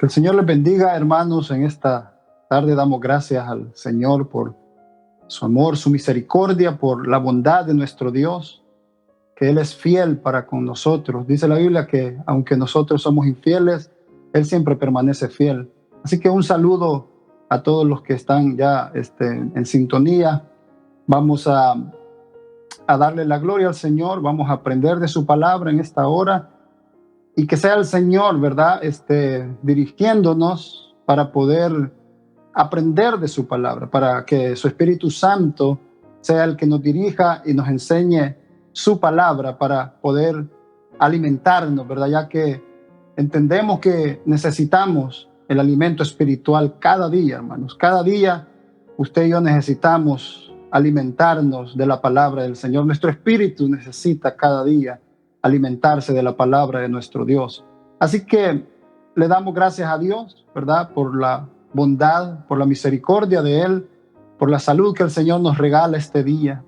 Que el Señor les bendiga, hermanos. En esta tarde damos gracias al Señor por su amor, su misericordia, por la bondad de nuestro Dios, que Él es fiel para con nosotros. Dice la Biblia que aunque nosotros somos infieles, Él siempre permanece fiel. Así que un saludo a todos los que están ya en sintonía. Vamos a darle la gloria al Señor, vamos a aprender de su palabra en esta hora y que sea el Señor, ¿verdad? Dirigiéndonos para poder aprender de su palabra, para que su Espíritu Santo sea el que nos dirija y nos enseñe su palabra para poder alimentarnos, ¿verdad? Ya que entendemos que necesitamos el alimento espiritual cada día, hermanos. Cada día usted y yo necesitamos alimentarnos de la palabra del Señor. Nuestro espíritu necesita cada día alimentarse de la palabra de nuestro Dios. Así que le damos gracias a Dios, ¿verdad? Por la bondad, por la misericordia de Él, por la salud que el Señor nos regala este día,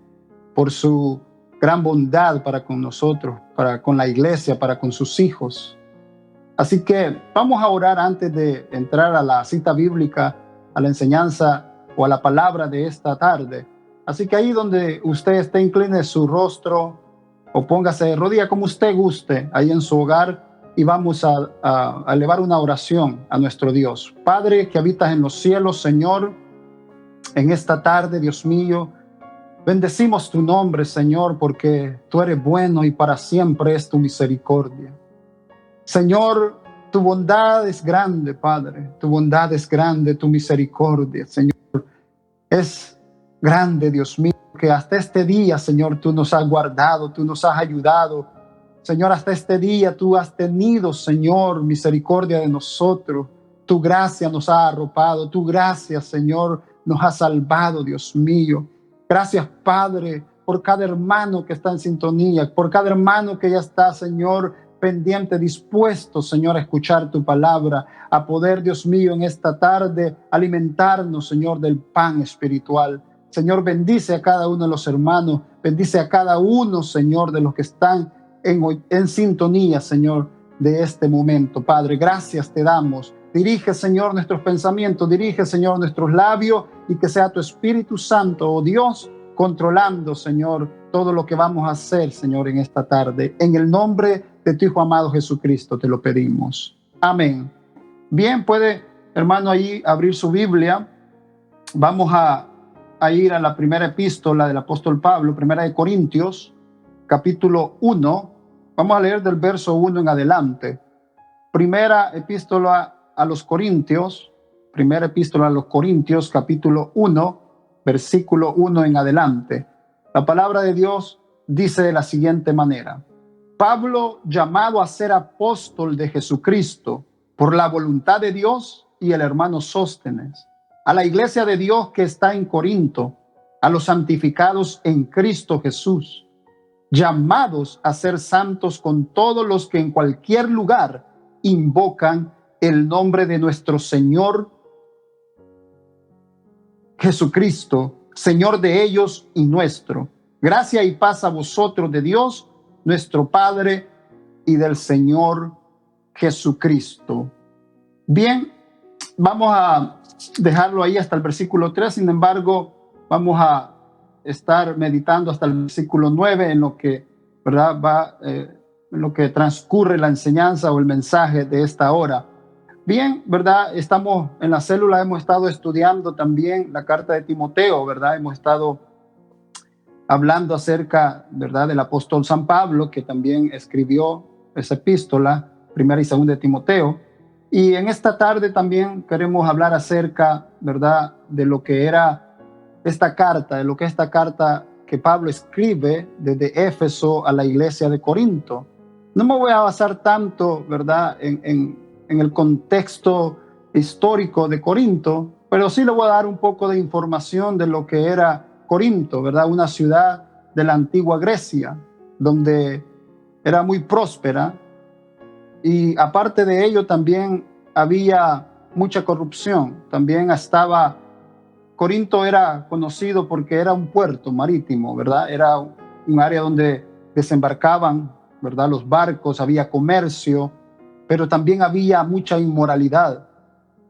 por su gran bondad para con nosotros, para con la iglesia, para con sus hijos. Así que vamos a orar antes de entrar a la cita bíblica, a la enseñanza o a la palabra de esta tarde. Así que ahí donde usted esté, incline su rostro o póngase de rodilla como usted guste, ahí en su hogar, y vamos a elevar una oración a nuestro Dios. Padre que habitas en los cielos, Señor, en esta tarde, Dios mío, bendecimos tu nombre, Señor, porque tú eres bueno y para siempre es tu misericordia. Señor, tu bondad es grande, Padre, tu bondad es grande, tu misericordia, Señor, es grande, Dios mío, que hasta este día, Señor, tú nos has guardado, tú nos has ayudado. Señor, hasta este día tú has tenido, Señor, misericordia de nosotros. Tu gracia nos ha arropado, tu gracia, Señor, nos ha salvado, Dios mío. Gracias, Padre, por cada hermano que está en sintonía, por cada hermano que ya está, Señor, pendiente, dispuesto, Señor, a escuchar tu palabra, a poder, Dios mío, en esta tarde alimentarnos, Señor, del pan espiritual. Señor, bendice a cada uno de los hermanos, bendice a cada uno, Señor, de los que están en sintonía, Señor, de este momento. Padre, gracias te damos. Dirige, Señor, nuestros pensamientos, dirige, Señor, nuestros labios, y que sea tu Espíritu Santo, oh Dios, controlando, Señor, todo lo que vamos a hacer, Señor, en esta tarde. En el nombre de tu Hijo amado Jesucristo te lo pedimos. Amén. Bien, puede, hermano, ahí abrir su Biblia. Vamos a ir a la primera epístola del apóstol Pablo, primera de Corintios, capítulo 1. Vamos a leer del verso 1 en adelante. Primera epístola a los Corintios, capítulo 1, versículo 1 en adelante. La palabra de Dios dice de la siguiente manera: Pablo, llamado a ser apóstol de Jesucristo por la voluntad de Dios, y el hermano Sóstenes, a la iglesia de Dios que está en Corinto, a los santificados en Cristo Jesús, llamados a ser santos con todos los que en cualquier lugar invocan el nombre de nuestro Señor Jesucristo, Señor de ellos y nuestro. Gracia y paz a vosotros de Dios, nuestro Padre, y del Señor Jesucristo. Bien, vamos a dejarlo ahí hasta el versículo 3. Sin embargo, vamos a estar meditando hasta el versículo 9 en lo que, ¿verdad?, en lo que transcurre la enseñanza o el mensaje de esta hora. Bien, ¿verdad? Estamos en la célula, hemos estado estudiando también la carta de Timoteo, ¿verdad? Hemos estado hablando acerca, ¿verdad?, del apóstol San Pablo, que también escribió esa epístola, primera y segunda de Timoteo. Y en esta tarde también queremos hablar acerca, ¿verdad?, de lo que era esta carta, de lo que esta carta que Pablo escribe desde Éfeso a la iglesia de Corinto. No me voy a basar tanto, ¿verdad?, en el contexto histórico de Corinto, pero sí le voy a dar un poco de información de lo que era Corinto, ¿verdad?, una ciudad de la antigua Grecia, donde era muy próspera. Y aparte de ello también había mucha corrupción. También Corinto era conocido porque era un puerto marítimo, ¿verdad? Era un área donde desembarcaban, ¿verdad?, los barcos, había comercio, pero también había mucha inmoralidad.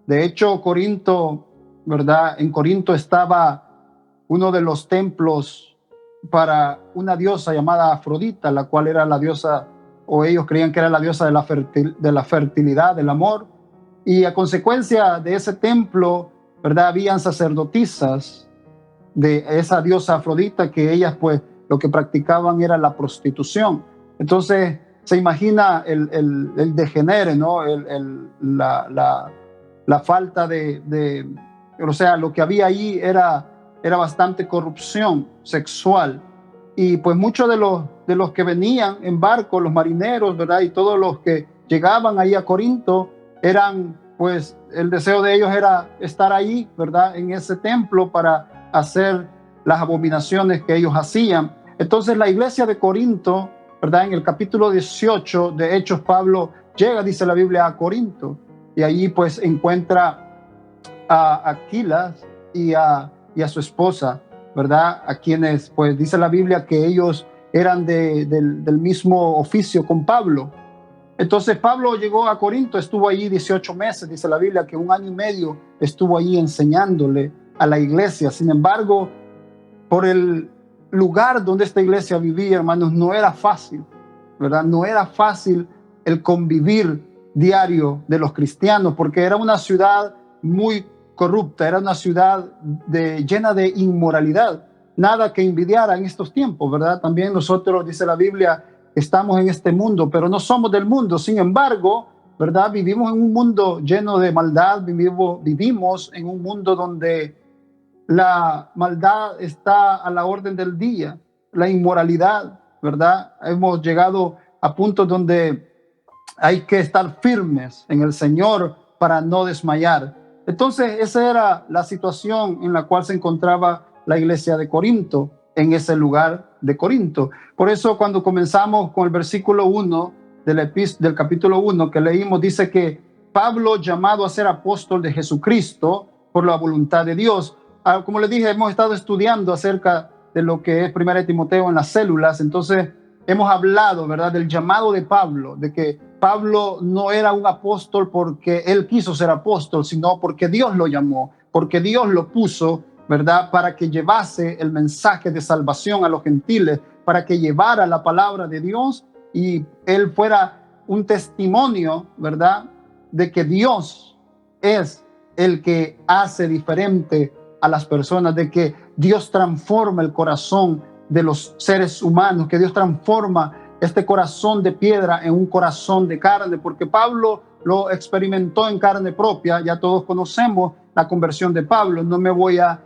De hecho, Corinto, ¿verdad? En Corinto estaba uno de los templos para una diosa llamada Afrodita, la cual era la diosa, o ellos creían que era la diosa de la fertilidad, del amor. Y a consecuencia de ese templo, ¿verdad? Habían sacerdotisas de esa diosa Afrodita, que ellas pues lo que practicaban era la prostitución. Entonces se imagina el degenere, ¿no? La falta o sea, lo que había ahí era bastante corrupción sexual. Y pues muchos de los que venían en barco, los marineros, ¿verdad? Y todos los que llegaban ahí a Corinto, eran, pues, el deseo de ellos era estar ahí, ¿verdad? En ese templo para hacer las abominaciones que ellos hacían. Entonces la iglesia de Corinto, ¿verdad? En el capítulo 18 de Hechos, Pablo llega, dice la Biblia, a Corinto, y allí pues encuentra a Aquilas y a su esposa, ¿verdad? A quienes pues dice la Biblia que ellos eran del mismo oficio con Pablo. Entonces Pablo llegó a Corinto, estuvo allí 18 meses, dice la Biblia que 1 año y medio estuvo allí enseñándole a la iglesia. Sin embargo, por el lugar donde esta iglesia vivía, hermanos, no era fácil, ¿verdad? No era fácil el convivir diario de los cristianos, porque era una ciudad muy corrupta, era una ciudad llena de inmoralidad, nada que envidiara en estos tiempos, ¿verdad? También nosotros, dice la Biblia, estamos en este mundo, pero no somos del mundo. Sin embargo, ¿verdad? Vivimos en un mundo lleno de maldad, vivimos en un mundo donde la maldad está a la orden del día, la inmoralidad, ¿verdad? Hemos llegado a puntos donde hay que estar firmes en el Señor para no desmayar. Entonces, esa era la situación en la cual se encontraba la iglesia de Corinto, en ese lugar de Corinto. Por eso, cuando comenzamos con el versículo 1 del capítulo 1 que leímos, dice que Pablo, llamado a ser apóstol de Jesucristo por la voluntad de Dios. Como les dije, hemos estado estudiando acerca de lo que es 1 Timoteo en las células. Entonces, hemos hablado, ¿verdad?, del llamado de Pablo, de que Pablo no era un apóstol porque él quiso ser apóstol, sino porque Dios lo llamó, porque Dios lo puso, ¿verdad?, para que llevase el mensaje de salvación a los gentiles, para que llevara la palabra de Dios y él fuera un testimonio, ¿verdad?, de que Dios es el que hace diferente a las personas, de que Dios transforma el corazón de los seres humanos, que Dios transforma este corazón de piedra en un corazón de carne, porque Pablo lo experimentó en carne propia. Ya todos conocemos la conversión de Pablo, no me voy a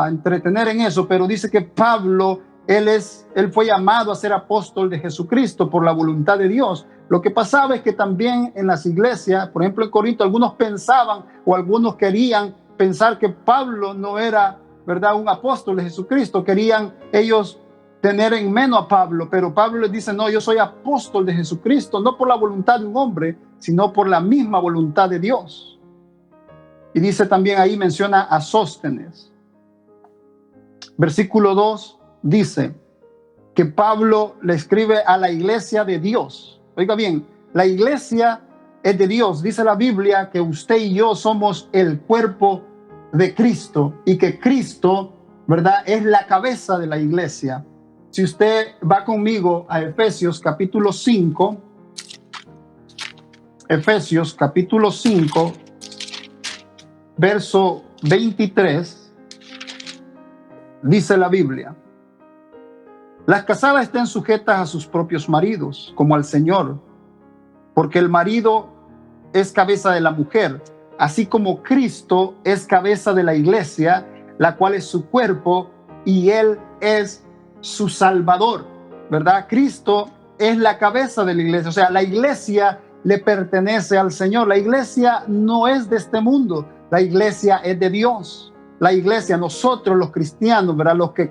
entretener en eso, pero dice que Pablo, él fue llamado a ser apóstol de Jesucristo por la voluntad de Dios. Lo que pasaba es que también en las iglesias, por ejemplo en Corinto, algunos pensaban o algunos querían pensar que Pablo no era, ¿verdad?, un apóstol de Jesucristo. Querían ellos tener en menos a Pablo, pero Pablo les dice, no, yo soy apóstol de Jesucristo, no por la voluntad de un hombre, sino por la misma voluntad de Dios. Y dice también ahí, menciona a Sóstenes. Versículo 2 dice que Pablo le escribe a la iglesia de Dios. Oiga bien, la iglesia es de Dios. Dice la Biblia que usted y yo somos el cuerpo de Cristo y que Cristo, ¿verdad?, es la cabeza de la iglesia. Si usted va conmigo a Efesios capítulo 5, Efesios capítulo 5, verso 23, dice la Biblia: las casadas estén sujetas a sus propios maridos, como al Señor, porque el marido es cabeza de la mujer, así como Cristo es cabeza de la iglesia, la cual es su cuerpo, y Él es su Salvador, ¿verdad? Cristo es la cabeza de la iglesia, o sea, la iglesia le pertenece al Señor. La iglesia no es de este mundo, la iglesia es de Dios. La iglesia, nosotros los cristianos, ¿verdad?, los que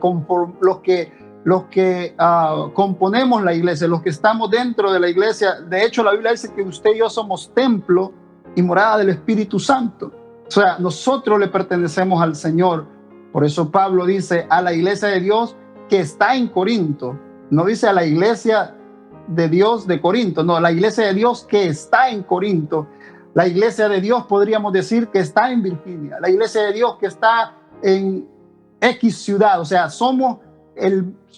componemos la iglesia, los que estamos dentro de la iglesia. De hecho, la Biblia dice que usted y yo somos templo y morada del Espíritu Santo. O sea, nosotros le pertenecemos al Señor. Por eso Pablo dice a la iglesia de Dios que está en Corinto. No dice a la iglesia de Dios de Corinto, no, la iglesia de Dios que está en Corinto. La iglesia de Dios podríamos decir que está en Virginia, la iglesia de Dios que está en X ciudad. O sea, somos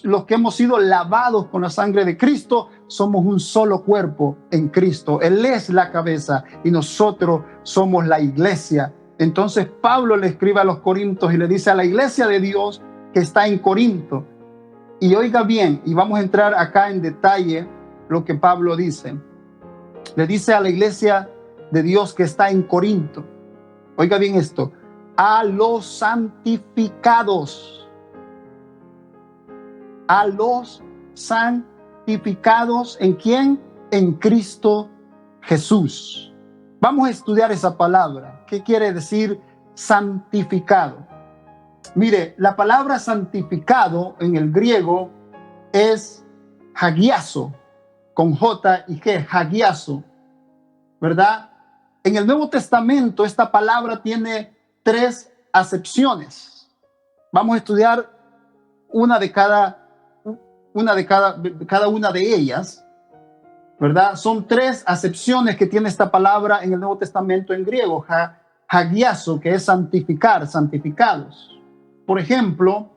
los que hemos sido lavados con la sangre de Cristo, somos un solo cuerpo en Cristo. Él es la cabeza y nosotros somos la iglesia. Entonces Pablo le escribe a los Corintios y le dice a la iglesia de Dios que está en Corinto. Y oiga bien, y vamos a entrar acá en detalle lo que Pablo dice. Le dice a la iglesia de Dios que está en Corinto, oiga bien esto, a los santificados, a los santificados, ¿en quién? En Cristo Jesús. Vamos a estudiar esa palabra. ¿Qué quiere decir santificado? Mire, la palabra santificado en el griego es hagiazo, con J y G, hagiazo, ¿verdad? En el Nuevo Testamento esta palabra tiene 3 acepciones. Vamos a estudiar cada una de ellas, ¿verdad? Son 3 acepciones que tiene esta palabra en el Nuevo Testamento en griego, hagiazo, que es santificar, santificados. Por ejemplo,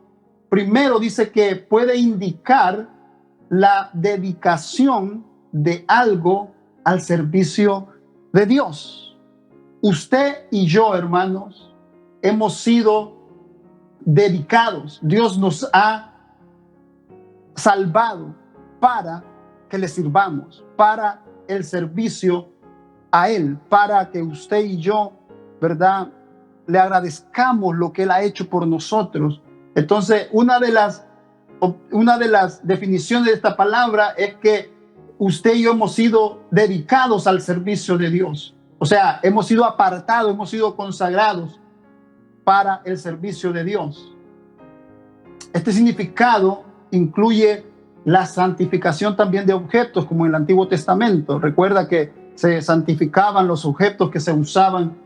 primero dice que puede indicar la dedicación de algo al servicio de Dios. Usted y yo, hermanos, hemos sido dedicados. Dios nos ha salvado para que le sirvamos, para el servicio a Él, para que usted y yo, ¿verdad?, le agradezcamos lo que Él ha hecho por nosotros. Entonces, una de las definiciones de esta palabra es que usted y yo hemos sido dedicados al servicio de Dios. O sea, hemos sido apartados, hemos sido consagrados para el servicio de Dios. Este significado incluye la santificación también de objetos, como en el Antiguo Testamento. Recuerda que se santificaban los objetos que se usaban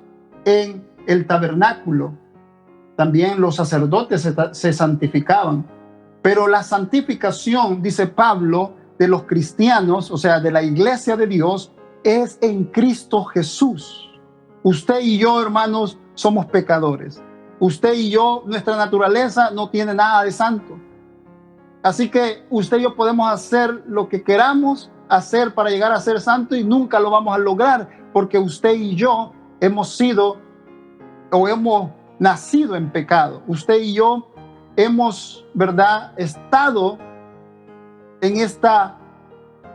en el tabernáculo. También los sacerdotes se santificaban. Pero la santificación, dice Pablo, de los cristianos, o sea, de la iglesia de Dios, es en Cristo Jesús. Usted y yo, hermanos, somos pecadores. Usted y yo, nuestra naturaleza no tiene nada de santo. Así que usted y yo podemos hacer lo que queramos hacer para llegar a ser santo y nunca lo vamos a lograr, porque usted y yo hemos nacido en pecado. Usted y yo hemos, ¿verdad?, estado en esta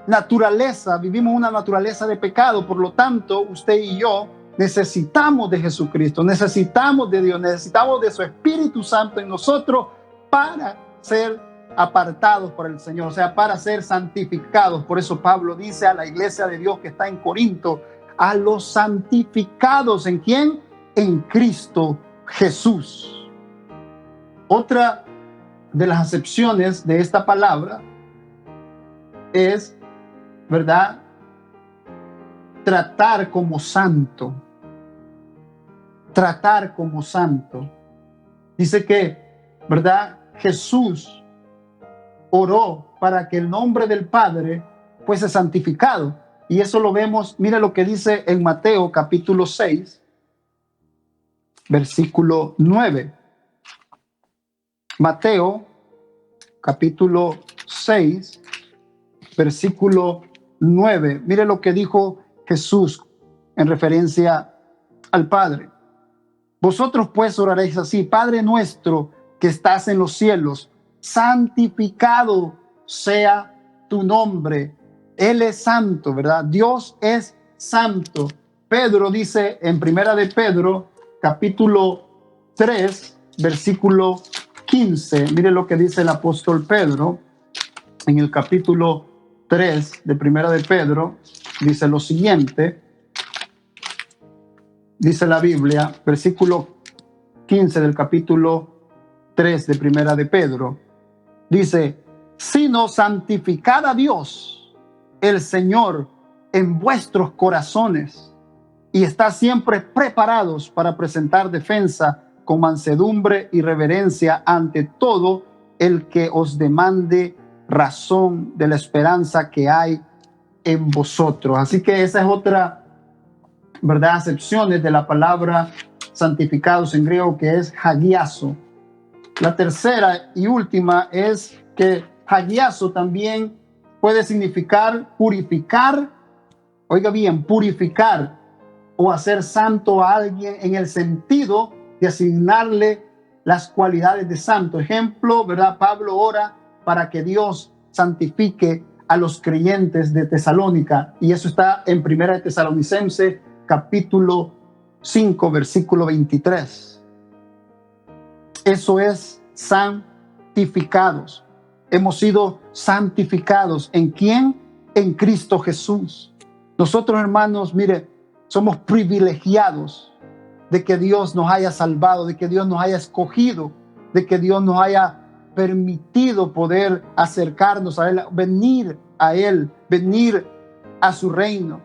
naturaleza, vivimos una naturaleza de pecado. Por lo tanto, usted y yo necesitamos de Jesucristo, necesitamos de Dios, necesitamos de su Espíritu Santo en nosotros para ser apartados por el Señor, o sea, para ser santificados. Por eso Pablo dice a la iglesia de Dios que está en Corinto, a los santificados, ¿en quién? En Cristo Jesús. Otra de las acepciones de esta palabra es, ¿verdad?, tratar como santo. Tratar como santo. Dice que, ¿verdad?, Jesús oró para que el nombre del Padre fuese santificado. Y eso lo vemos, mira lo que dice en Mateo capítulo 6, versículo 9. Mateo capítulo 6, versículo 9. Mire lo que dijo Jesús en referencia al Padre. Vosotros pues oraréis así: Padre nuestro que estás en los cielos, santificado sea tu nombre. Él es santo, ¿verdad? Dios es santo. Pedro dice en Primera de Pedro, capítulo 3, versículo 15. Mire lo que dice el apóstol Pedro en el capítulo 3 de Primera de Pedro. Dice lo siguiente. Dice la Biblia, versículo 15 del capítulo 3 de Primera de Pedro. Dice: sino santificad a Dios, el Señor, en vuestros corazones, y está siempre preparados para presentar defensa con mansedumbre y reverencia ante todo el que os demande razón de la esperanza que hay en vosotros. Así que esa es otra ¿verdad?, acepciones de la palabra santificados en griego, que es hagiazo. La tercera y última es que hagiazo también puede significar purificar, oiga bien, purificar o hacer santo a alguien en el sentido de asignarle las cualidades de santo. Ejemplo, ¿verdad? Pablo ora para que Dios santifique a los creyentes de Tesalónica, y eso está en Primera de Tesalonicenses, capítulo 5, versículo 23. Eso es santificados. Hemos sido santificados. ¿En quién? En Cristo Jesús. Nosotros, hermanos, mire, somos privilegiados de que Dios nos haya salvado, de que Dios nos haya escogido, de que Dios nos haya permitido poder acercarnos a Él, venir a Él, venir a su reino.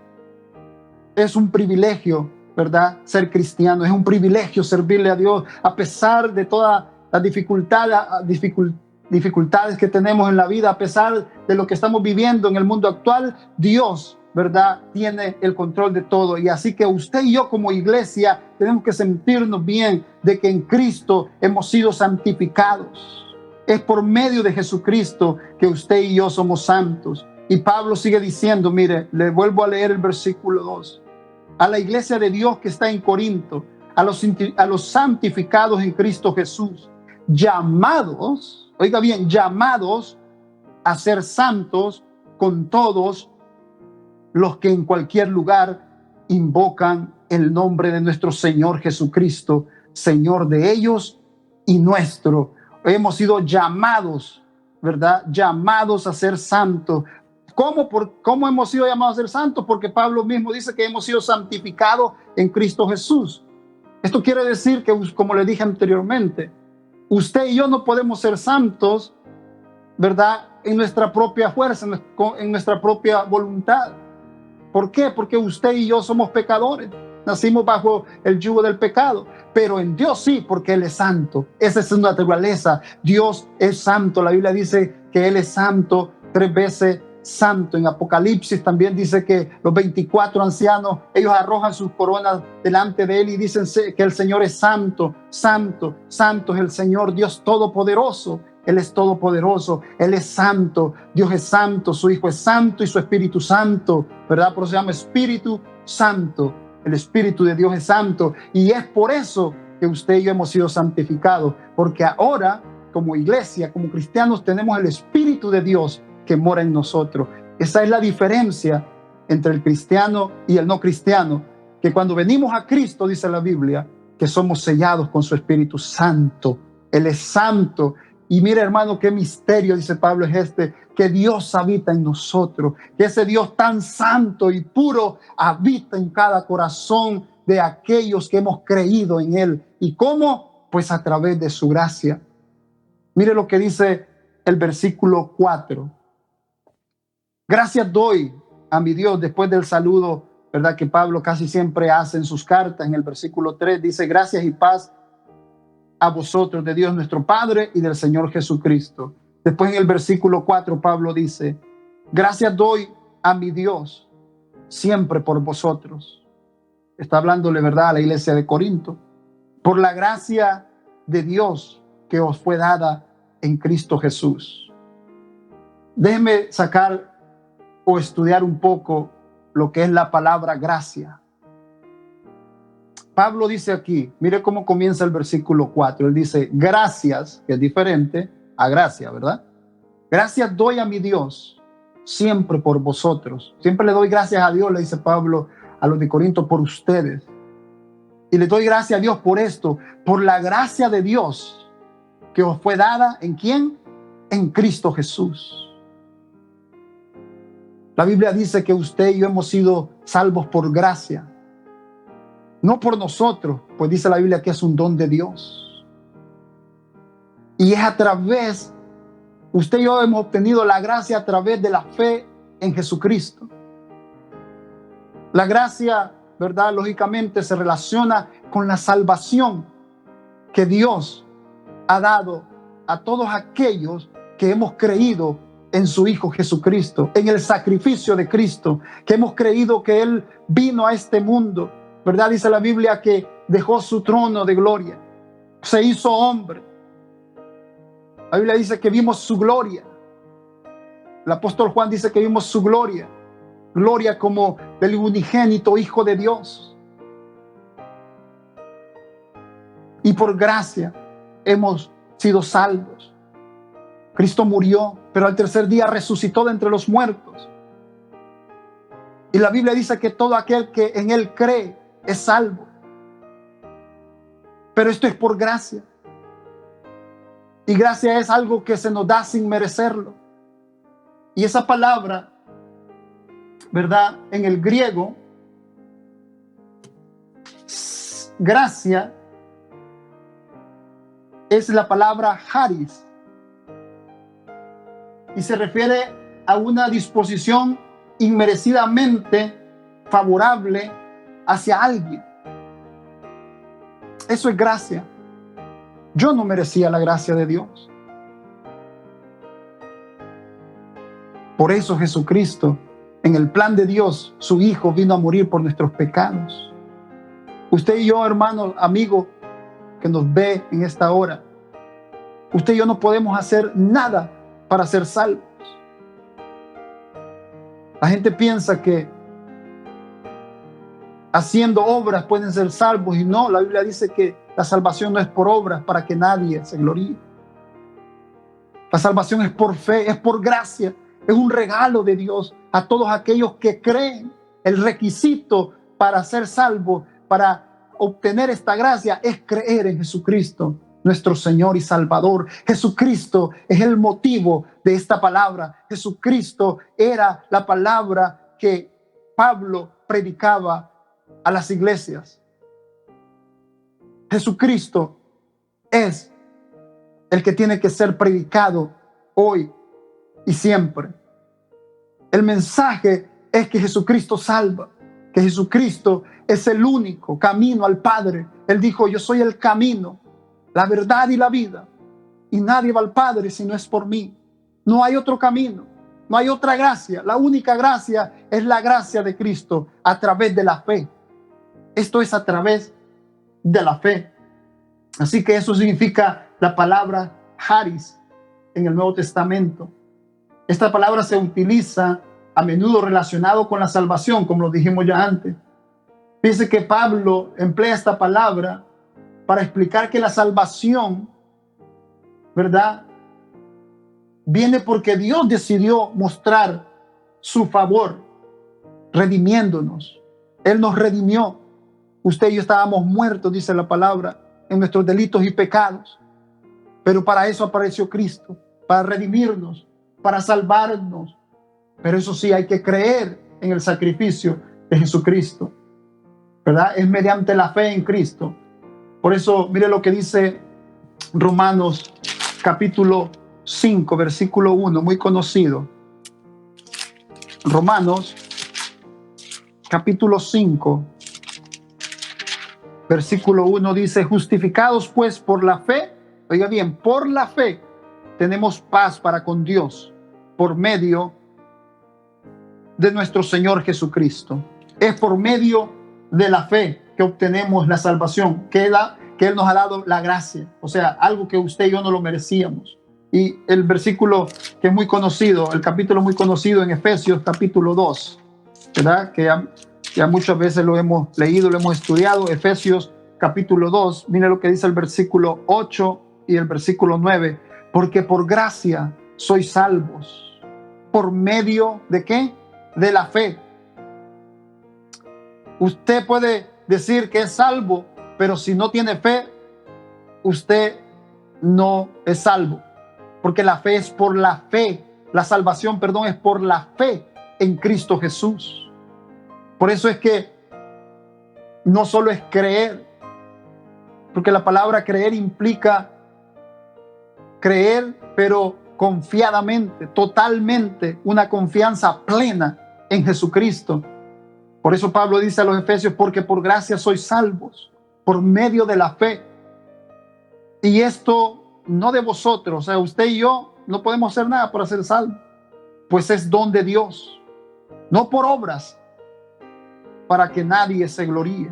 Es un privilegio, ¿verdad?, ser cristiano. Es un privilegio servirle a Dios a pesar de todas las dificultades que tenemos en la vida, a pesar de lo que estamos viviendo en el mundo actual. Dios, ¿verdad?, tiene el control de todo. Y así que usted y yo como iglesia tenemos que sentirnos bien de que en Cristo hemos sido santificados. Es por medio de Jesucristo que usted y yo somos santos. Y Pablo sigue diciendo, mire, le vuelvo a leer el versículo 2. A la iglesia de Dios que está en Corinto, a los santificados en Cristo Jesús, llamados, oiga bien, llamados a ser santos con todos los que en cualquier lugar invocan el nombre de nuestro Señor Jesucristo, Señor de ellos y nuestro. Hemos sido llamados, ¿verdad?, llamados a ser santos. ¿Cómo hemos sido llamados a ser santos? Porque Pablo mismo dice que hemos sido santificados en Cristo Jesús. Esto quiere decir que, como le dije anteriormente, usted y yo no podemos ser santos, ¿verdad?, en nuestra propia fuerza, en nuestra propia voluntad. ¿Por qué? Porque usted y yo somos pecadores. Nacimos bajo el yugo del pecado. Pero en Dios sí, porque Él es santo. Esa es su naturaleza. Dios es santo. La Biblia dice que Él es santo, 3 veces santo. En Apocalipsis también dice que los 24 ancianos, ellos arrojan sus coronas delante de Él y dicen que el Señor es santo, santo, santo es el Señor Dios Todopoderoso. Él es todopoderoso, Él es santo, Dios es santo, su Hijo es santo y su Espíritu Santo, ¿verdad? Por eso se llama Espíritu Santo. El Espíritu de Dios es santo, y es por eso que usted y yo hemos sido santificados, porque ahora, como iglesia, como cristianos, tenemos el Espíritu de Dios que mora en nosotros. Esa es la diferencia entre el cristiano y el no cristiano, que cuando venimos a Cristo, dice la Biblia, que somos sellados con su Espíritu Santo. Él es santo. Y mire, hermano, qué misterio, dice Pablo, es este, que Dios habita en nosotros, que ese Dios tan santo y puro habita en cada corazón de aquellos que hemos creído en Él. ¿Y cómo? Pues a través de su gracia. Mire lo que dice el versículo 4. Gracias doy a mi Dios, después del saludo, ¿verdad?, que Pablo casi siempre hace en sus cartas. En el versículo 3 dice, gracias y paz a vosotros de Dios nuestro Padre y del Señor Jesucristo. Después en el versículo 4 Pablo dice, gracias doy a mi Dios siempre por vosotros. Está hablándole, ¿verdad?, a la iglesia de Corinto. Por la gracia de Dios que os fue dada en Cristo Jesús. Déjeme sacar o estudiar un poco lo que es la palabra gracia. Pablo dice aquí, mire cómo comienza el versículo 4. Él dice, gracias, que es diferente a gracia, ¿verdad? Gracias doy a mi Dios siempre por vosotros. Siempre le doy gracias a Dios, le dice Pablo a los de Corinto, por ustedes. Y le doy gracias a Dios por esto, por la gracia de Dios que os fue dada, ¿en quién? En Cristo Jesús. La Biblia dice que usted y yo hemos sido salvos por gracia. No por nosotros, pues dice la Biblia que es un don de Dios. Y es a través, usted y yo hemos obtenido la gracia a través de la fe en Jesucristo. La gracia, ¿verdad?, lógicamente se relaciona con la salvación que Dios ha dado a todos aquellos que hemos creído en su Hijo Jesucristo, en el sacrificio de Cristo, que hemos creído que Él vino a este mundo ¿verdad? Dice la Biblia que dejó su trono de gloria, se hizo hombre. La Biblia dice que vimos su gloria. El apóstol Juan dice que vimos su gloria, gloria como del unigénito Hijo de Dios. Y por gracia hemos sido salvos. Cristo murió, pero al tercer día resucitó de entre los muertos. Y la Biblia dice que todo aquel que en Él cree es salvo. Pero esto es por gracia. Y gracia es algo que se nos da sin merecerlo. Y esa palabra, ¿verdad? En el griego, gracia es la palabra charis. Y se refiere a una disposición inmerecidamente favorable hacia alguien. Eso es gracia. Yo no merecía la gracia de Dios. Por eso Jesucristo, en el plan de Dios, su Hijo vino a morir por nuestros pecados. Usted y yo, hermano, amigo, que nos ve en esta hora, usted y yo no podemos hacer nada para ser salvos. La gente piensa que haciendo obras pueden ser salvos, y no, la Biblia dice que la salvación no es por obras para que nadie se gloríe. La salvación es por fe, es por gracia, es un regalo de Dios a todos aquellos que creen. El requisito para ser salvo, para obtener esta gracia, es creer en Jesucristo, nuestro Señor y Salvador. Jesucristo es el motivo de esta palabra. Jesucristo era la palabra que Pablo predicaba a las iglesias. Jesucristo es el que tiene que ser predicado hoy y siempre. El mensaje es que Jesucristo salva, que Jesucristo es el único camino al Padre. Él dijo: yo soy el camino, la verdad y la vida, y nadie va al Padre si no es por mí. No hay otro camino, no hay otra gracia. La única gracia es la gracia de Cristo a través de la fe. Esto es a través de la fe. Así que eso significa la palabra charis en el Nuevo Testamento. Esta palabra se utiliza a menudo relacionado con la salvación, como lo dijimos ya antes. Dice que Pablo emplea esta palabra para explicar que la salvación, ¿verdad?, viene porque Dios decidió mostrar su favor, redimiéndonos. Él nos redimió. Usted y yo estábamos muertos, dice la palabra, en nuestros delitos y pecados. Pero para eso apareció Cristo, para redimirnos, para salvarnos. Pero eso sí, hay que creer en el sacrificio de Jesucristo, ¿verdad? Es mediante la fe en Cristo. Por eso, mire lo que dice Romanos capítulo 5, versículo 1, muy conocido. Romanos capítulo 5, versículo 1 dice: justificados pues por la fe, oiga bien, por la fe tenemos paz para con Dios por medio de nuestro Señor Jesucristo. Es por medio de la fe que obtenemos la salvación, que Él nos ha dado la gracia, o sea, algo que usted y yo no lo merecíamos. Y el versículo que es muy conocido, el capítulo muy conocido en Efesios capítulo 2, ¿verdad? Que ya muchas veces lo hemos leído, lo hemos estudiado. Efesios capítulo 2, mire lo que dice el versículo 8 y el versículo 9. Porque por gracia sois salvos. ¿Por medio de qué? De la fe. Usted puede decir que es salvo, pero si no tiene fe, usted no es salvo. Porque la fe es por la fe. La salvación, perdón, es por la fe en Cristo Jesús. Por eso es que no solo es creer, porque la palabra creer implica creer, pero confiadamente, totalmente, una confianza plena en Jesucristo. Por eso Pablo dice a los Efesios: porque por gracia sois salvos, por medio de la fe. Y esto no de vosotros, o sea, usted y yo no podemos hacer nada para ser salvos, pues es don de Dios, no por obras, para que nadie se gloríe.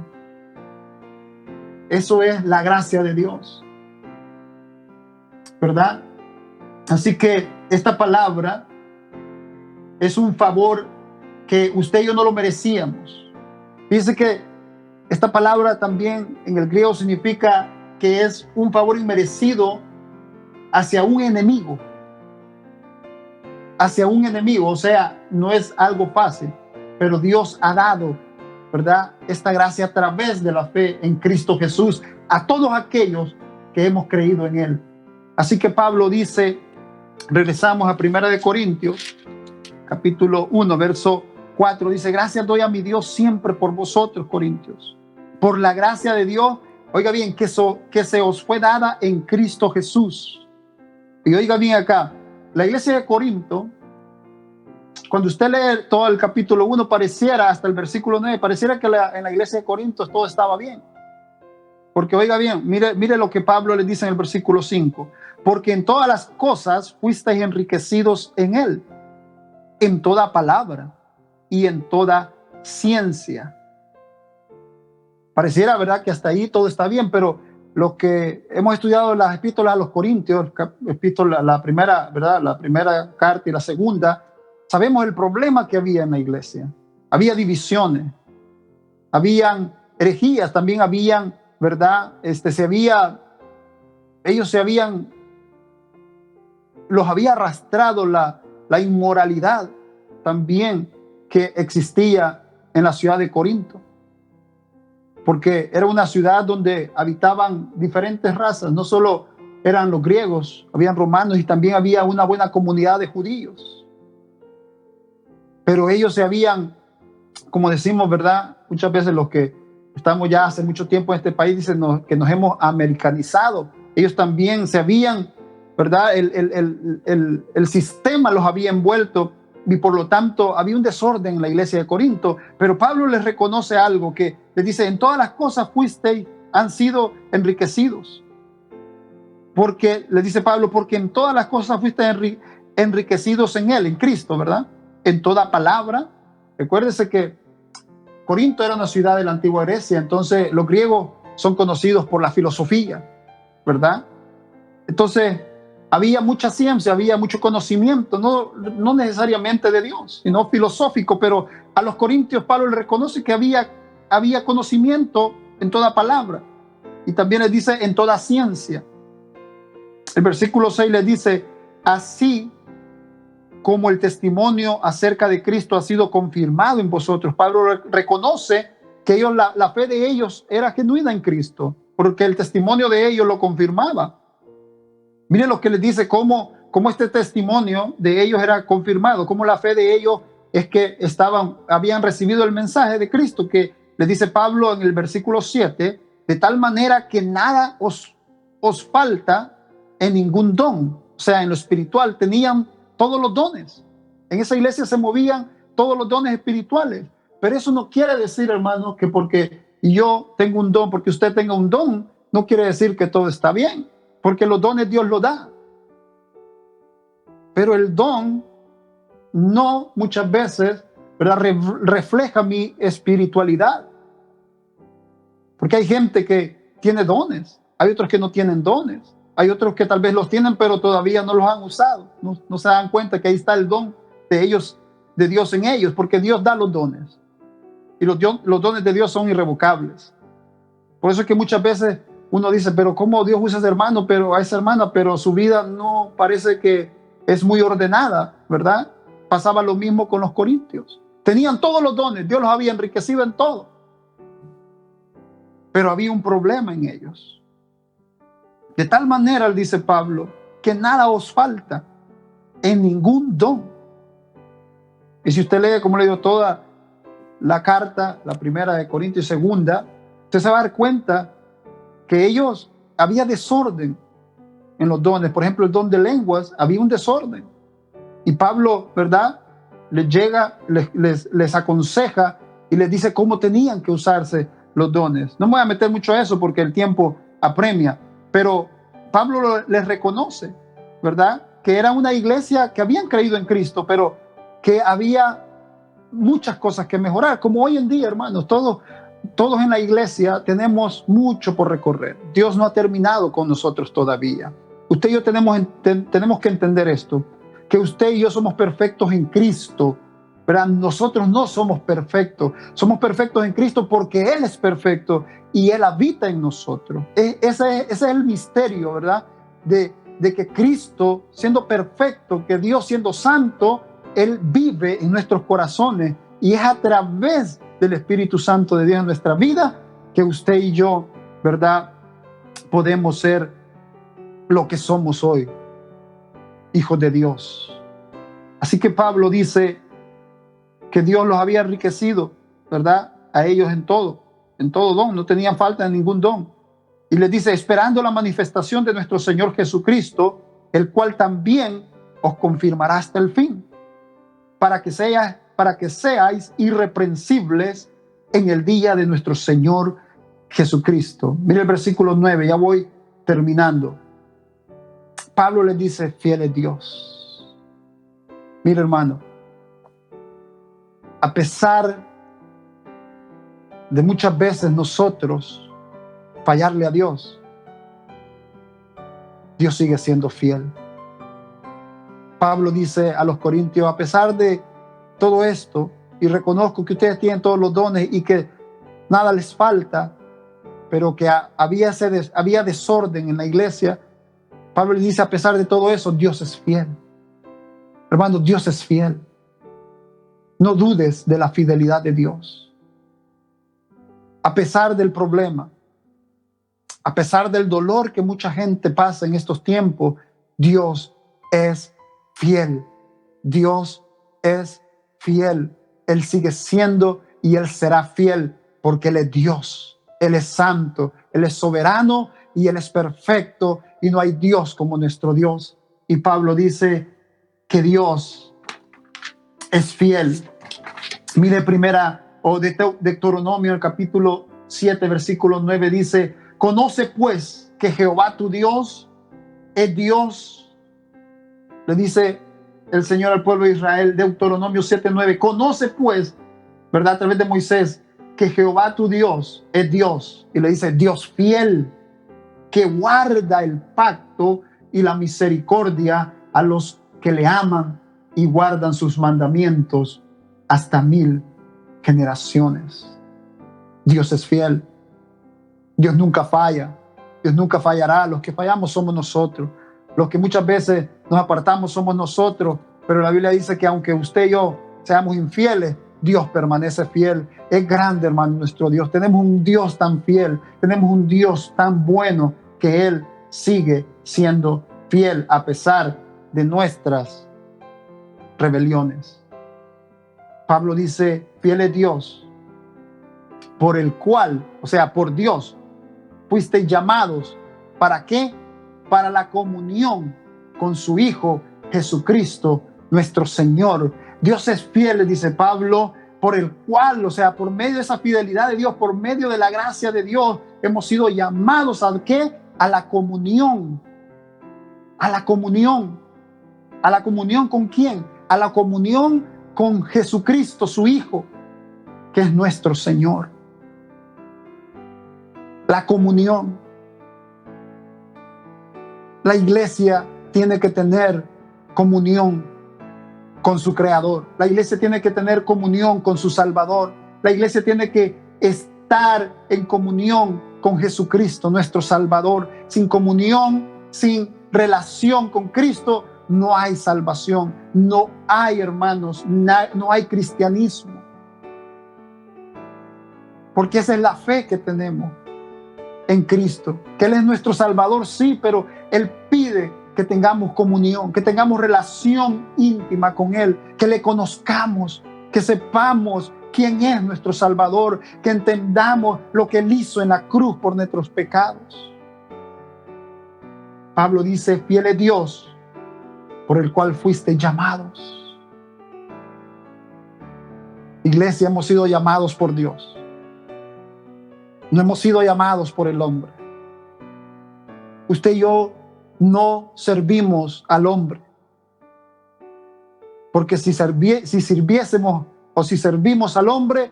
Eso es la gracia de Dios, ¿verdad? Así que esta palabra es un favor que usted y yo no lo merecíamos. Dice que esta palabra también en el griego significa que es un favor inmerecido hacia un enemigo. Hacia un enemigo, o sea, no es algo fácil, pero Dios ha dado, ¿verdad?, esta gracia a través de la fe en Cristo Jesús a todos aquellos que hemos creído en Él. Así que Pablo dice, regresamos a 1 de Corintios, capítulo 1, verso 4, dice: gracias doy a mi Dios siempre por vosotros, Corintios, por la gracia de Dios, oiga bien, que se os fue dada en Cristo Jesús. Y oiga bien acá, la iglesia de Corinto, cuando usted lee todo el capítulo 1, pareciera, hasta el versículo 9, pareciera que en la iglesia de Corinto todo estaba bien. Porque oiga bien, mire lo que Pablo le dice en el versículo 5. Porque en todas las cosas fuisteis enriquecidos en Él, en toda palabra y en toda ciencia. Pareciera, ¿verdad?, que hasta ahí todo está bien, pero lo que hemos estudiado en las epístolas a los Corintios, la primera, ¿verdad?, la primera carta y la segunda, sabemos el problema que había en la iglesia. Había divisiones, habían herejías, también habían, ¿verdad?, los había arrastrado la inmoralidad también que existía en la ciudad de Corinto, porque era una ciudad donde habitaban diferentes razas, no solo eran los griegos, habían romanos y también había una buena comunidad de judíos. Pero ellos se habían, como decimos, ¿verdad?, muchas veces los que estamos ya hace mucho tiempo en este país dicen que nos hemos americanizado. Ellos también se habían, ¿verdad?, el sistema los había envuelto y por lo tanto había un desorden en la iglesia de Corinto. Pero Pablo les reconoce algo, que les dice: en todas las cosas han sido enriquecidos. Porque, les dice Pablo, porque en todas las cosas fuisteis enriquecidos en Él, en Cristo, ¿verdad? En toda palabra. Recuérdese que Corinto era una ciudad de la antigua Grecia, entonces los griegos son conocidos por la filosofía, ¿verdad? Entonces había mucha ciencia, había mucho conocimiento, no necesariamente de Dios, sino filosófico, pero a los corintios Pablo le reconoce que había conocimiento en toda palabra, y también les dice en toda ciencia. El versículo 6 les dice: así como el testimonio acerca de Cristo ha sido confirmado en vosotros. Pablo reconoce que la fe de ellos era genuina en Cristo, porque el testimonio de ellos lo confirmaba. Miren lo que les dice, cómo este testimonio de ellos era confirmado, cómo la fe de ellos es que habían recibido el mensaje de Cristo, que les dice Pablo en el versículo 7, de tal manera que nada os falta en ningún don. O sea, en lo espiritual tenían todos los dones. En esa iglesia se movían todos los dones espirituales. Pero eso no quiere decir, hermanos, que porque yo tengo un don, porque usted tenga un don, no quiere decir que todo está bien, porque los dones Dios los da. Pero el don no muchas veces, ¿verdad?, refleja mi espiritualidad. Porque hay gente que tiene dones, hay otros que no tienen dones. Hay otros que tal vez los tienen, pero todavía no los han usado. No se dan cuenta que ahí está el don de ellos, de Dios en ellos, porque Dios da los dones. Y los dones de Dios son irrevocables. Por eso es que muchas veces uno dice: pero ¿cómo Dios usa a ese hermano, a esa hermana, pero su vida no parece que es muy ordenada, ¿verdad? Pasaba lo mismo con los corintios. Tenían todos los dones, Dios los había enriquecido en todo. Pero había un problema en ellos. De tal manera, dice Pablo, que nada os falta en ningún don. Y si usted lee, como le digo, toda la carta, la primera de Corintios y segunda, usted se va a dar cuenta que había desorden en los dones. Por ejemplo, el don de lenguas, había un desorden. Y Pablo, ¿verdad?, les aconseja y les dice cómo tenían que usarse los dones. No me voy a meter mucho a eso porque el tiempo apremia. Pero Pablo les reconoce, ¿verdad?, que era una iglesia que habían creído en Cristo, pero que había muchas cosas que mejorar, como hoy en día, hermanos. todos en la iglesia tenemos mucho por recorrer. Dios no ha terminado con nosotros todavía. Usted y yo tenemos que entender esto, que usted y yo somos perfectos en Cristo, ¿verdad? Nosotros no somos somos perfectos en Cristo porque Él es perfecto y Él habita en nosotros. Ese es el misterio, ¿verdad? De que Cristo, siendo perfecto, que Dios siendo santo, Él vive en nuestros corazones y es a través del Espíritu Santo de Dios en nuestra vida que usted y yo, ¿verdad?, podemos ser lo que somos hoy, hijos de Dios. Así que Pablo dice que Dios los había enriquecido, ¿verdad?, a ellos en todo don, no tenían falta de ningún don. Y les dice, esperando la manifestación de nuestro Señor Jesucristo, el cual también os confirmará hasta el fin, para que seáis irreprensibles en el día de nuestro Señor Jesucristo. Mire el versículo 9, ya voy terminando. Pablo les dice, fiel es Dios. Mire, hermano, a pesar de muchas veces nosotros fallarle a Dios, Dios sigue siendo fiel. Pablo dice a los corintios, a pesar de todo esto, y reconozco que ustedes tienen todos los dones y que nada les falta, pero que había desorden en la iglesia, Pablo le dice, a pesar de todo eso, Dios es fiel. Hermano, Dios es fiel. No dudes de la fidelidad de Dios. A pesar del problema, a pesar del dolor que mucha gente pasa en estos tiempos, Dios es fiel. Dios es fiel. Él sigue siendo y Él será fiel porque Él es Dios. Él es santo, Él es soberano y Él es perfecto y no hay Dios como nuestro Dios. Y Pablo dice que Dios es fiel. Mire Deuteronomio, el capítulo 7, versículo 9 dice, conoce pues que Jehová tu Dios es Dios. Le dice el Señor al pueblo de Israel, Deuteronomio 7:9, conoce pues, ¿verdad?, a través de Moisés, que Jehová tu Dios es Dios. Y le dice, Dios fiel, que guarda el pacto y la misericordia a los que le aman y guardan sus mandamientos hasta 1000 generaciones. Dios es fiel. Dios nunca falla. Dios nunca fallará. Los que fallamos somos nosotros. Los que muchas veces nos apartamos somos nosotros. Pero la Biblia dice que aunque usted y yo seamos infieles, Dios permanece fiel. Es grande, hermano, nuestro Dios. Tenemos un Dios tan fiel. Tenemos un Dios tan bueno que Él sigue siendo fiel a pesar de nuestras rebeliones. Pablo dice, fiel es Dios, por el cual, o sea, por Dios, fuisteis llamados. ¿Para qué? Para la comunión con su Hijo Jesucristo, nuestro Señor. Dios es fiel, le dice Pablo, por el cual, o sea, por medio de esa fidelidad de Dios, por medio de la gracia de Dios, hemos sido llamados ¿a qué? A la comunión. A la comunión. ¿A la comunión con quién? A la comunión con Jesucristo, su Hijo, que es nuestro Señor. La comunión. La iglesia tiene que tener comunión con su Creador. La iglesia tiene que tener comunión con su Salvador. La iglesia tiene que estar en comunión con Jesucristo, nuestro Salvador. Sin comunión, sin relación con Cristo, no hay salvación. No hay, hermanos, no hay cristianismo. Porque esa es la fe que tenemos en Cristo, que Él es nuestro Salvador, sí, pero Él pide que tengamos comunión, que tengamos relación íntima con Él, que le conozcamos, que sepamos quién es nuestro Salvador, que entendamos lo que Él hizo en la cruz por nuestros pecados. Pablo dice, fiel es Dios, por el cual fuiste llamados. Iglesia, hemos sido llamados por Dios. No hemos sido llamados por el hombre. Usted y yo no servimos al hombre. Porque si sirviésemos o si servimos al hombre,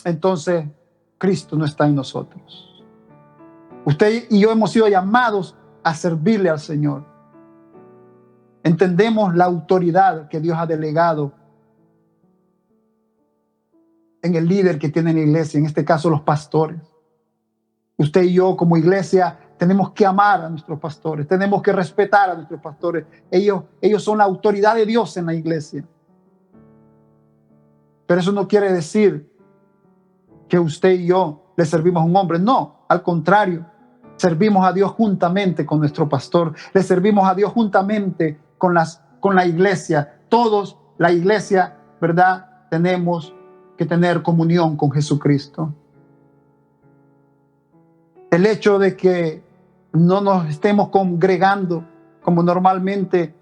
entonces Cristo no está en nosotros. Usted y yo hemos sido llamados a servirle al Señor. Entendemos la autoridad que Dios ha delegado en el líder que tiene la iglesia, en este caso los pastores. Usted y yo como iglesia tenemos que amar a nuestros pastores, tenemos que respetar a nuestros pastores. Ellos son la autoridad de Dios en la iglesia. Pero eso no quiere decir que usted y yo le servimos a un hombre. No, al contrario, servimos a Dios juntamente con nuestro pastor, le servimos a Dios juntamente con la iglesia. Todos, la iglesia, ¿verdad? Tenemos que tener comunión con Jesucristo. El hecho de que no nos estemos congregando como normalmente,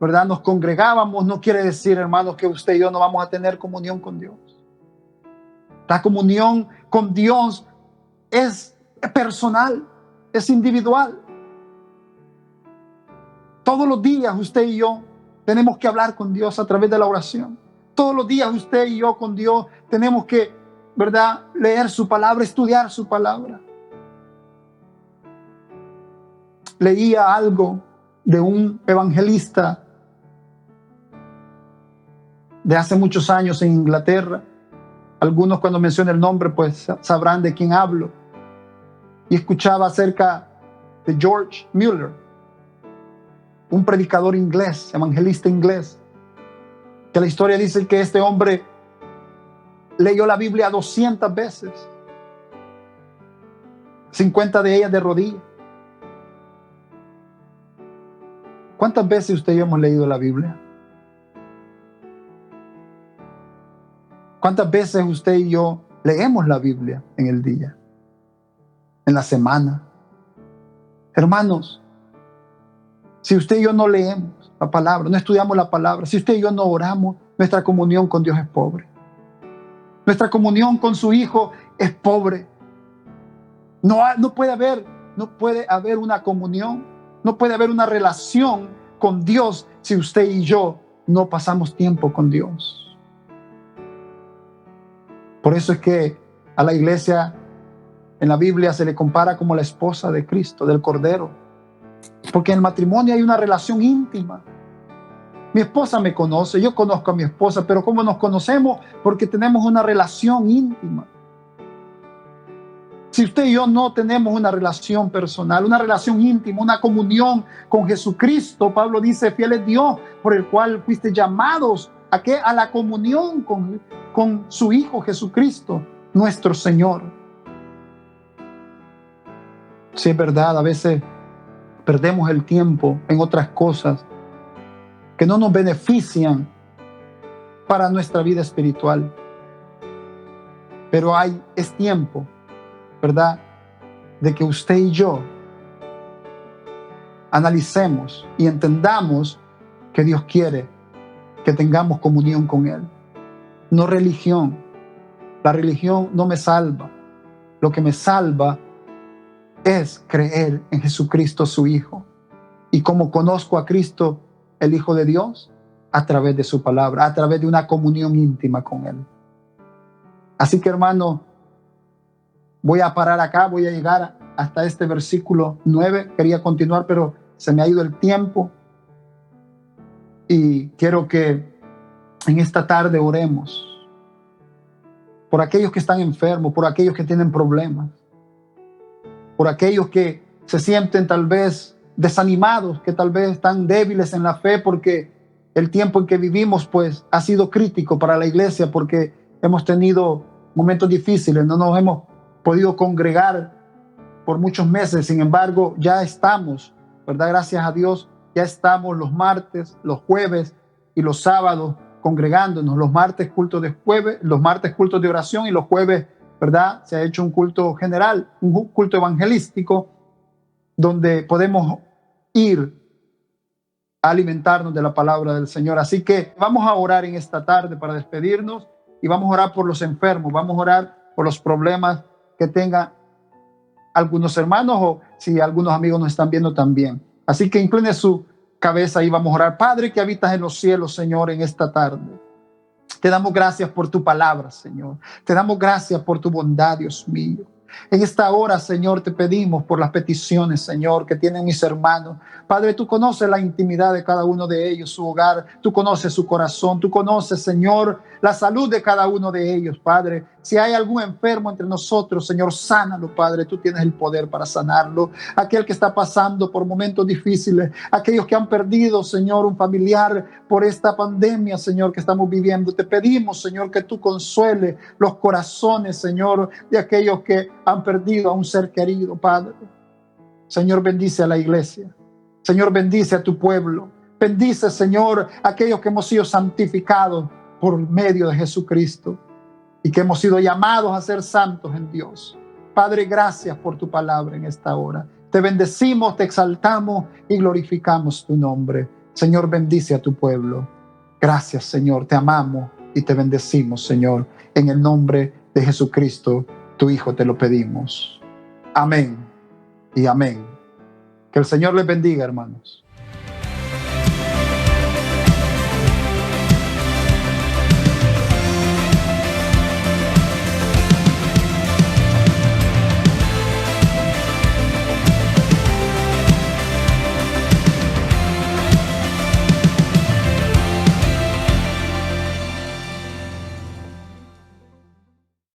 ¿verdad? Nos congregábamos, no quiere decir, hermanos, que usted y yo no vamos a tener comunión con Dios. La comunión con Dios es personal, es individual. Todos los días usted y yo tenemos que hablar con Dios a través de la oración. Todos los días usted y yo con Dios tenemos que, ¿verdad?, leer su palabra, estudiar su palabra. Leía algo de un evangelista de hace muchos años en Inglaterra. Algunos cuando menciono el nombre pues sabrán de quién hablo. Y escuchaba acerca de George Mueller, un predicador inglés, evangelista inglés, que la historia dice que este hombre leyó la Biblia 200 veces, 50 de ellas de rodillas. ¿Cuántas veces usted y yo hemos leído la Biblia? ¿Cuántas veces usted y yo leemos la Biblia en el día, en la semana? Hermanos, si usted y yo no leemos la palabra, no estudiamos la palabra, si usted y yo no oramos, nuestra comunión con Dios es pobre. Nuestra comunión con su Hijo es pobre. No puede haber una comunión, no puede haber una relación con Dios si usted y yo no pasamos tiempo con Dios. Por eso es que a la iglesia en la Biblia se le compara como la esposa de Cristo, del Cordero. Porque en el matrimonio hay una relación íntima. Mi esposa me conoce, yo conozco a mi esposa, pero ¿cómo nos conocemos? Porque tenemos una relación íntima. Si usted y yo no tenemos una relación personal, una relación íntima, una comunión con Jesucristo, Pablo dice, fiel es Dios por el cual fuiste llamados ¿a qué? A la comunión con su Hijo Jesucristo, nuestro Señor. Sí, es verdad, a veces perdemos el tiempo en otras cosas que no nos benefician para nuestra vida espiritual. Pero es tiempo, ¿verdad?, de que usted y yo analicemos y entendamos que Dios quiere que tengamos comunión con Él. No religión. La religión no me salva. Lo que me salva es creer en Jesucristo, su Hijo. Y como conozco a Cristo, el Hijo de Dios, a través de su palabra, a través de una comunión íntima con Él. Así que, hermano, voy a parar acá, voy a llegar hasta este versículo 9. Quería continuar, pero se me ha ido el tiempo. Y quiero que en esta tarde oremos por aquellos que están enfermos, por aquellos que tienen problemas, por aquellos que se sienten tal vez desanimados, que tal vez están débiles en la fe porque el tiempo en que vivimos pues ha sido crítico para la iglesia, porque hemos tenido momentos difíciles, no nos hemos podido congregar por muchos meses. Sin embargo, ya estamos, ¿verdad? Gracias a Dios, ya estamos los martes, los jueves y los sábados congregándonos. Los martes cultos de jueves, los martes cultos de oración, y los jueves, ¿verdad?, se ha hecho un culto general, un culto evangelístico donde podemos ir a alimentarnos de la palabra del Señor. Así que vamos a orar en esta tarde para despedirnos, y vamos a orar por los enfermos, vamos a orar por los problemas que tengan algunos hermanos, o si algunos amigos nos están viendo también. Así que incline su cabeza y vamos a orar. Padre que habitas en los cielos, Señor, en esta tarde, Te damos gracias por tu palabra, Señor. Te damos gracias por tu bondad, Dios mío. En esta hora, Señor, te pedimos por las peticiones, Señor, que tienen mis hermanos. Padre, tú conoces la intimidad de cada uno de ellos, su hogar, tú conoces su corazón, tú conoces, Señor, la salud de cada uno de ellos, Padre. Si hay algún enfermo entre nosotros, Señor, sánalo, Padre, tú tienes el poder para sanarlo. Aquel que está pasando por momentos difíciles, aquellos que han perdido, Señor, un familiar por esta pandemia, Señor, que estamos viviendo. Te pedimos, Señor, que tú consuele los corazones, Señor, de aquellos que han perdido a un ser querido, Padre. Señor, bendice a la iglesia. Señor, bendice a tu pueblo. Bendice, Señor, a aquellos que hemos sido santificados por medio de Jesucristo y que hemos sido llamados a ser santos en Dios. Padre, gracias por tu palabra en esta hora. Te bendecimos, te exaltamos y glorificamos tu nombre. Señor, bendice a tu pueblo. Gracias, Señor, te amamos y te bendecimos, Señor. En el nombre de Jesucristo, tu Hijo, te lo pedimos. Amén y amén. Que el Señor les bendiga, hermanos.